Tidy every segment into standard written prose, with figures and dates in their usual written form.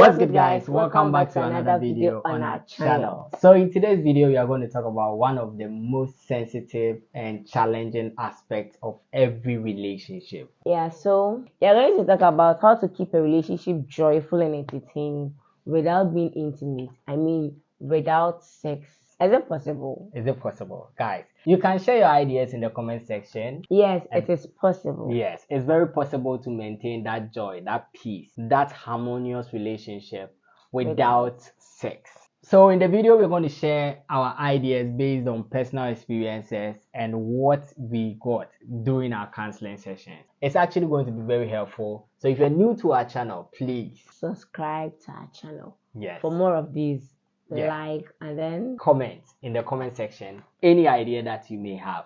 What's good, guys? Welcome back to another video on our channel. So in today's video, we are going to talk about one of the most sensitive and challenging aspects of every relationship. So you're going to talk about how to keep a relationship joyful and entertaining without being intimate. I mean, without sex. Is it possible? Is it possible? Guys, you can share your ideas in the comment section. Yes, it is possible. Yes, it's very possible to maintain that joy, that peace, that harmonious relationship without sex. So in the video, we're going to share our ideas based on personal experiences and what we got during our counseling sessions. It's actually going to be very helpful. So if you're new to our channel, please subscribe to our channel. Yes. For more of these. Like and then comment in the comment section any idea that you may have.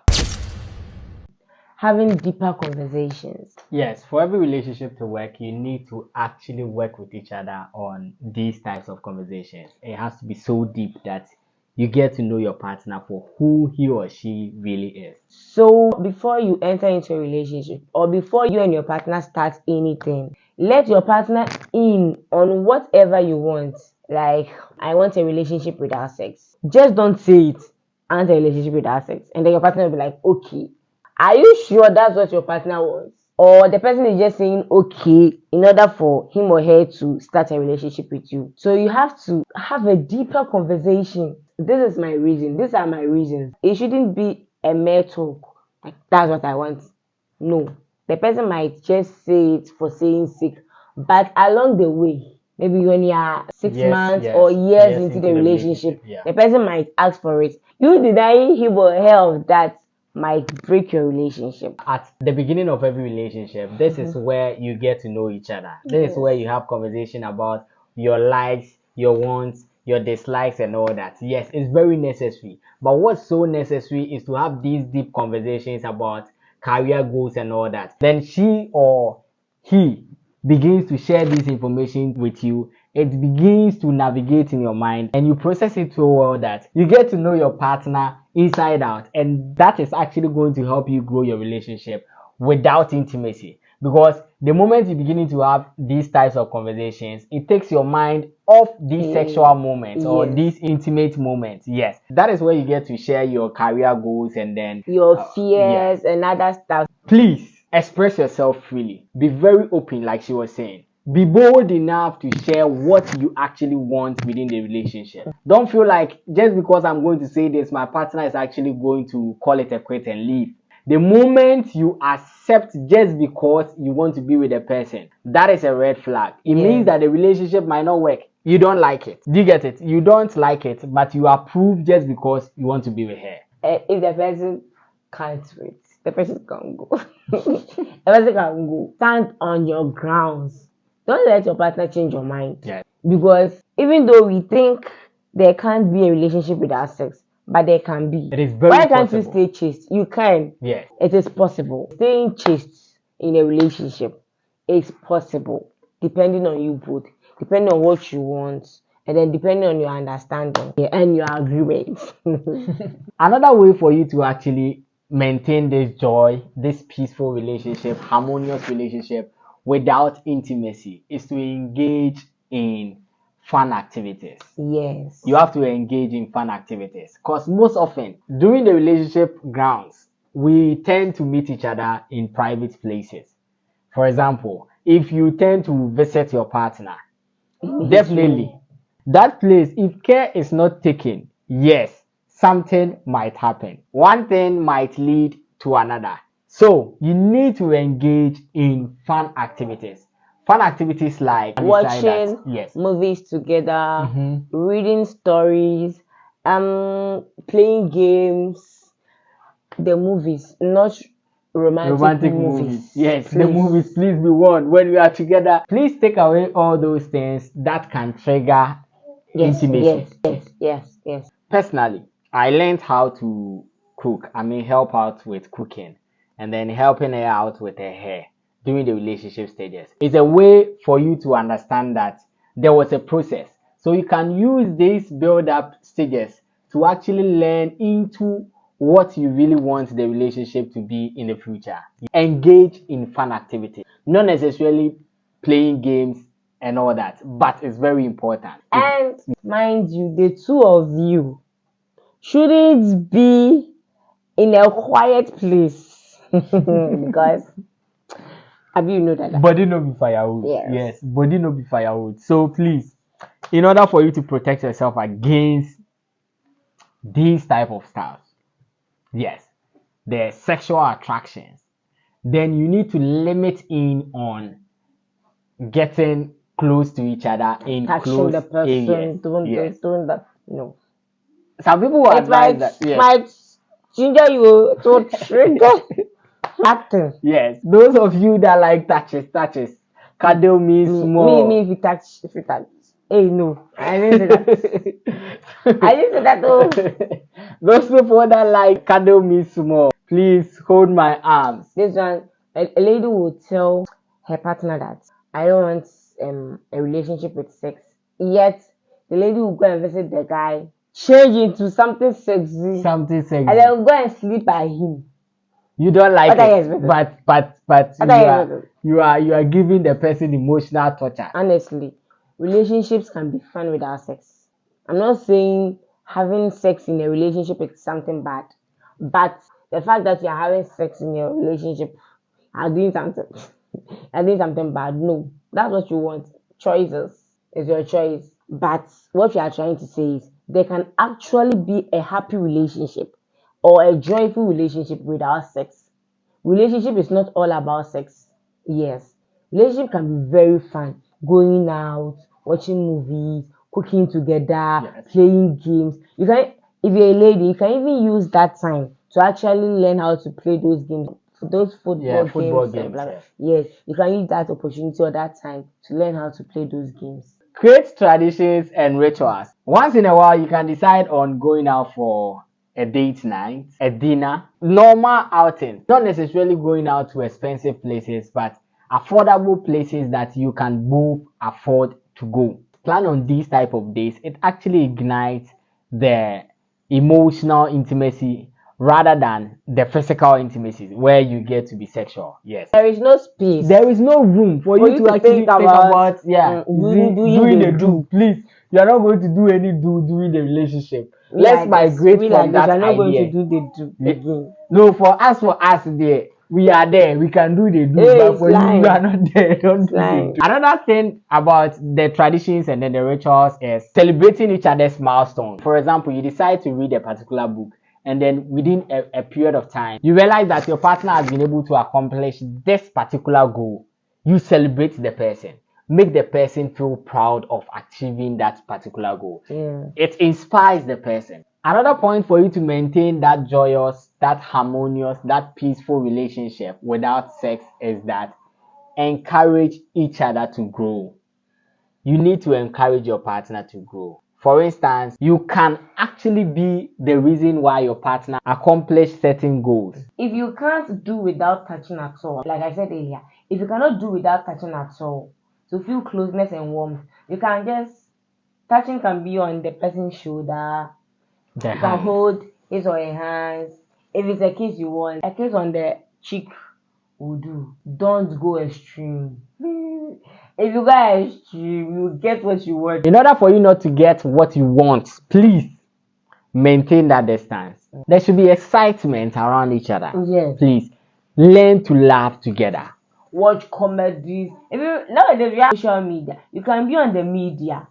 Having deeper conversations. Yes, for every relationship to work, you need to actually work with each other on these types of conversations. It has to be so deep that you get to know your partner for who he or she really is. So before you enter into a relationship or before you and your partner start anything, let your partner in on whatever you want. Like, I want a relationship without sex. Just don't say it. I want a relationship without sex. And then your partner will be like, okay. Are you sure that's what your partner wants? Or the person is just saying okay in order for him or her to start a relationship with you. So you have to have a deeper conversation. This is my reason. These are my reasons. It shouldn't be a mere talk. Like, that's what I want. No. The person might just say it for saying sake. But along the way, maybe when you are 6 months or years into the relationship, the person might ask for it. You denying him or her that might break your relationship. At the beginning of every relationship, this is where you get to know each other. This is where you have conversation about your likes, your wants, your dislikes and all that. Yes, it's very necessary. But what's so necessary is to have these deep conversations about career goals and all that. Then she or he begins to share this information with you. It begins to navigate in your mind and you process it so well that you get to know your partner inside out, and that is actually going to help you grow your relationship without intimacy. Because the moment you begin to have these types of conversations, it takes your mind off these sexual moments or these intimate moments. Yes, that is where you get to share your career goals and then your fears and other stuff. Please express yourself freely. Be very open, like she was saying. Be bold enough to share what you actually want within the relationship. Don't feel like just because I'm going to say this, my partner is actually going to call it a quit and leave. The moment you accept just because you want to be with a person, that is a red flag. It means that the relationship might not work. You don't like it. Do you get it? You don't like it, but you approve just because you want to be with her. If the person can't wait, the person can go. The person can go. Stand on your grounds. Don't let your partner change your mind. Yeah. Because even though we think there can't be a relationship without sex, but there can be. It is very Why possible. Can't you stay chaste? You can. Yes. It is possible. Staying chaste in a relationship is possible, depending on you both, depending on what you want, and then depending on your understanding and your agreement. Another way for you to actually maintain this joy, this peaceful relationship, harmonious relationship without intimacy is to engage in fun activities. Yes. You have to engage in fun activities because most often during the relationship grounds, we tend to meet each other in private places. For example, if you tend to visit your partner, definitely that place, if care is not taken, yes, something might happen. One thing might lead to another. So you need to engage in fun activities. Fun activities like watching movies together, reading stories, playing games, the movies, not romantic movies. Yes, please. The movies, please be warned. When we are together, please take away all those things that can trigger intimacy. Yes. Personally, I learned how to cook. Help out with cooking and then helping her out with her hair during the relationship stages. It's a way for you to understand that there was a process. So you can use these build-up stages to actually learn into what you really want the relationship to be in the future. Engage in fun activities, not necessarily playing games and all that, but it's very important. And mind you, the two of you shouldn't be in a quiet place because you know that. Body no be firewood. Yes, body no be firewood. So please, in order for you to protect yourself against these type of stuff, yes, the sexual attractions, then you need to limit in on getting close to each other in Touching close the person, areas. doing that. No. Some people will advise that. Yes. Might ginger you to trigger acting. Yes, those of you that like touches, cuddle me small. Me, if you touch. Hey, no, I didn't say that. I didn't say that though. Those people that like cuddle me small, please hold my arms. This one, a lady will tell her partner that I don't want a relationship with sex. Yet the lady will go and visit the guy, change into something sexy, and then go and sleep by him. You don't like it, but you are giving the person emotional torture. Honestly, relationships can be fun without sex. I'm not saying having sex in a relationship is something bad, but the fact that you're having sex in your relationship are doing something bad. No, that's what you want. Choices is your choice. But what you are trying to say is there can actually be a happy relationship or a joyful relationship without sex. Relationship is not all about sex. Yes, relationship can be very fun. Going out, watching movies, cooking together, playing games. You can, if you're a lady, you can even use that time to actually learn how to play those games. Those football games. Yes, you can use that opportunity or that time to learn how to play those games. Create traditions and rituals. Once in a while, you can decide on going out for a date night, a dinner, normal outing. Not necessarily going out to expensive places, but affordable places that you can both afford to go. Plan on these type of days. It actually ignites the emotional intimacy rather than the physical intimacy where you get to be sexual. Yes. There is no space. There is no room for you to actually think about doing the do. Please, you are not going to do any do during the relationship. Let's migrate from that idea. You are not going to do the do again. No, for us there. We are there. We can do the do, but for you are not there. Don't do the do. Another thing about the traditions and then the rituals is celebrating each other's milestones. For example, you decide to read a particular book, and then within a period of time, you realize that your partner has been able to accomplish this particular goal. You celebrate the person. Make the person feel proud of achieving that particular goal. Yeah. It inspires the person. Another point for you to maintain that joyous, that harmonious, that peaceful relationship without sex is that encourage each other to grow. You need to encourage your partner to grow. For instance, you can actually be the reason why your partner accomplished certain goals. If you can't do without touching at all, like I said earlier, if you cannot do without touching at all, to feel closeness and warmth, you can just, touching can be on the person's shoulder, you can hold his or her hands. If it's a kiss you want, a kiss on the cheek will do. Don't go extreme. If you go extreme, you get what you want. In order for you not to get what you want, please maintain that distance. There should be excitement around each other. Yes. Please learn to laugh together. Watch comedies. Nowadays we have social media. You can be on the media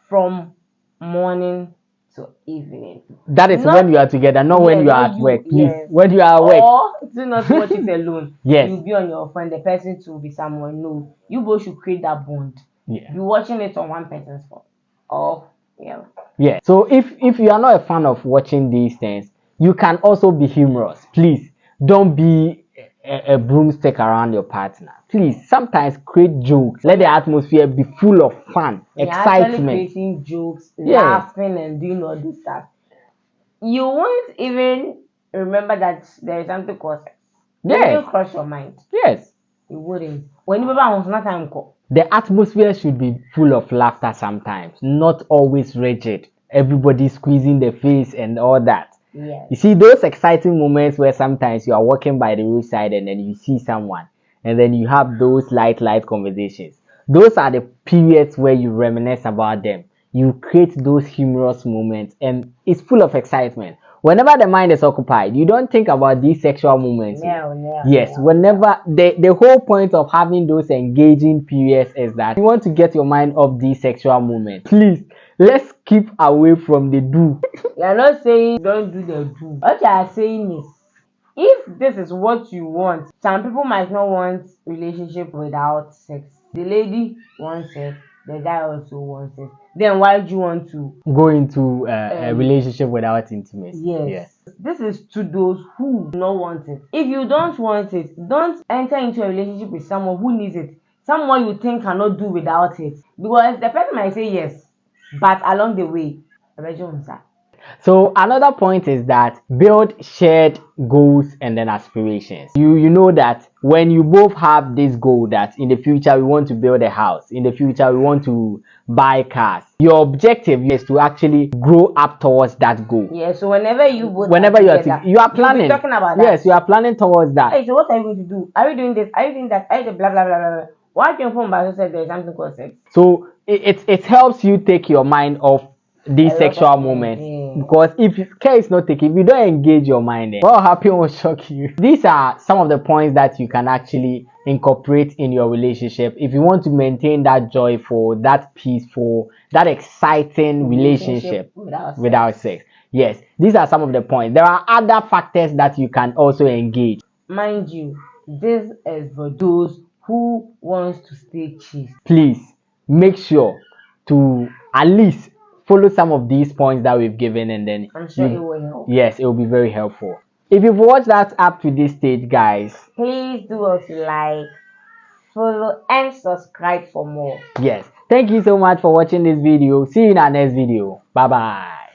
from morning to evening. That is when you are together, not when you are at work. Please, when you are at work. Or do not watch it alone. Yes. You'll be on your phone, the person to be someone. No, you both should create that bond. Yeah. Be watching it on one person's phone. Oh, yeah. Yeah. So if you are not a fan of watching these things, you can also be humorous. Please don't be a broomstick around your partner. Please, sometimes create jokes. Let the atmosphere be full of fun, excitement. Actually creating jokes, laughing, and doing all this stuff. You won't even remember that there is something called sex. It won't cross your mind. Yes. You wouldn't. When you remember, not time call. The atmosphere should be full of laughter sometimes, not always rigid. Everybody squeezing the face and all that. Yes. You see those exciting moments where sometimes you are walking by the roadside and then you see someone and then you have those light conversations. those are the periods where you reminisce about them. You create those humorous moments, and it's full of excitement. Whenever the mind is occupied, you don't think about these sexual moments. Yes, whenever the whole point of having those engaging periods is that you want to get your mind off these sexual moments. Please, let's keep away from the do. You're not saying don't do the do. What you are saying is, if this is what you want, some people might not want relationship without sex. The lady wants it, the guy also wants it. Then why do you want to Go into a relationship without intimacy? Yes. This is to those who do not want it. If you don't want it, don't enter into a relationship with someone who needs it. Someone you think cannot do without it. Because the person might say yes, but along the way, so another point is that build shared goals and then aspirations. You know that when you both have this goal that in the future we want to build a house, in the future we want to buy cars, your objective is to actually grow up towards that goal. Yeah, so whenever you both whenever you are planning, talking about that. yes, you are planning towards that. Hey, so what are you going to do? Are you doing this? Are you doing that? Are you doing blah blah blah blah blah? Why do you phone by said there's something called sex? So it helps you take your mind off these sexual moments, because if care is not taken, if you don't engage your mind, then what will happen will shock you. These are some of the points that you can actually incorporate in your relationship if you want to maintain that joyful, that peaceful, that exciting relationship without sex. Yes, these are some of the points. There are other factors that you can also engage. Mind you, this is for those who wants to stay chaste. Please make sure to at least follow some of these points that we've given, and then I'm sure it will help. Yes, it will be very helpful. If you've watched that up to this stage, guys, please do us like, follow, and subscribe for more. Yes, thank you so much for watching this video. See you in our next video. Bye bye.